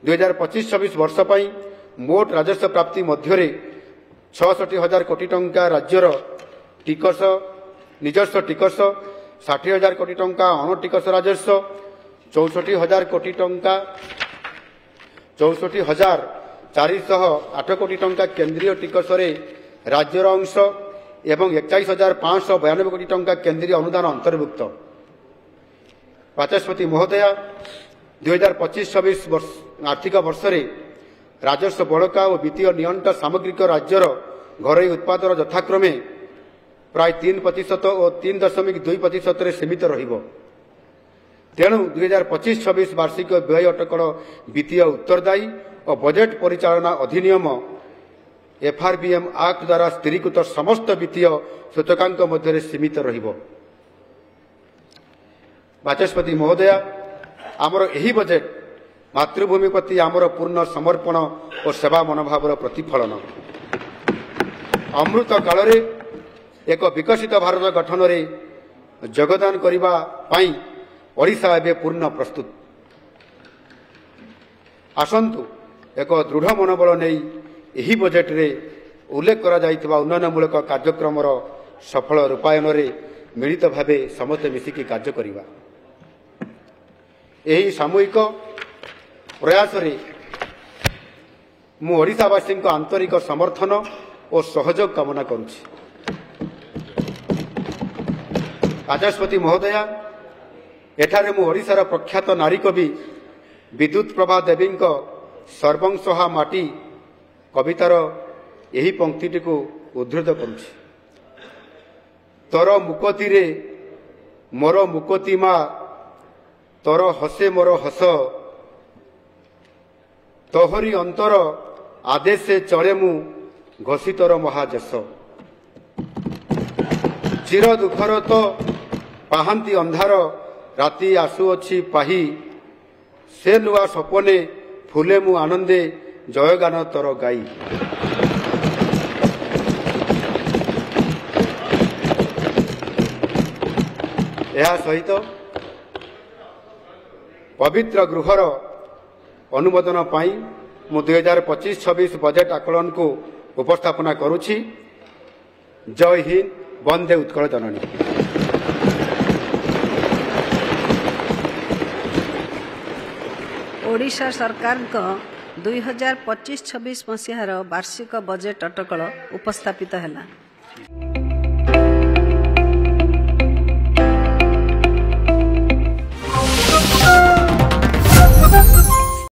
2025-26 वर्ष पर मोट राजस्व प्राप्ति मध्य 66,000 कोटी टंका राज्यर टिकस निजस्व टिकस 60,000 कोटी टंका अण टिकस राजस्व 64,000 कोटी टंका 64,408 कोटी टंका केंद्रीय टिकस राज्यर अंश एवं 21,592 कोटी टंका केंद्रीय अनुदान अंतर्भुक्त। बाचस्पति महोदय 2025-26 आर्थिक वर्ष राजस्व बड़का और वित्तीय नियंट सामग्रिक राज्यर घरोई उत्पादन यथाक्रमे प्राय 3% और 3.2% सीमित रहिबो। तेणु 2025-26 वार्षिक व्यय अटकल वित्तीय उत्तरदायी और बजेट परिचालना अधिनियम FRBM एक्ट द्वारा स्थिरीकृत समस्त वित्तीय सूचकांक मध्य सीमित रहिबो। बाचस्पति महोदय आमर एही बजेट मातृभूमि प्रति आमर पूर्ण समर्पण और सेवा मनोभावर प्रतिफलन। अमृत काल एक विकसित भारत गठन में योगदान करने ओडिशा एवं पूर्ण प्रस्तुत। आसंतु एक दृढ़ मनोबल नहीं यही बजेट रे उल्लेख करा जाइथिबा उन्नयनमूलक कार्यक्रम सफल रूपायन में मिलित भाव समस्त मिसिकी कार्य करिबा। यही सामूहिक प्रयास रे मु ओडिशावासी आंतरिक समर्थन और सहयोग कामना करुछि। बाचस्पति महोदय एठारे मु ओडिशार प्रख्यात नारी कवि विद्युत प्रभा देवी सर्वंसहा माटी कवितार यही पंक्ति को उद्धृत करुछि। तोर मुकती रे मोर मुकती मा तोर हसे मोर हस तोहरी अंतर आदेशे चले मु घसी तोर महाजस चिर दुखर तो पाहांती अंधार राति आसुअछि पाही से नुआ सपने फुले मु आनंदे जयगान तोर गाई। यह सहित पवित्र गृहर अनुमोदन पाई मु 2025-26 बजेट आकलन को उपस्थापना करुछि। जय हिंद, वंदे उत्कल जननी। ओडिशा सरकार 2025-26 मसीहार वार्षिक बजेट अटकल उपस्थापित है।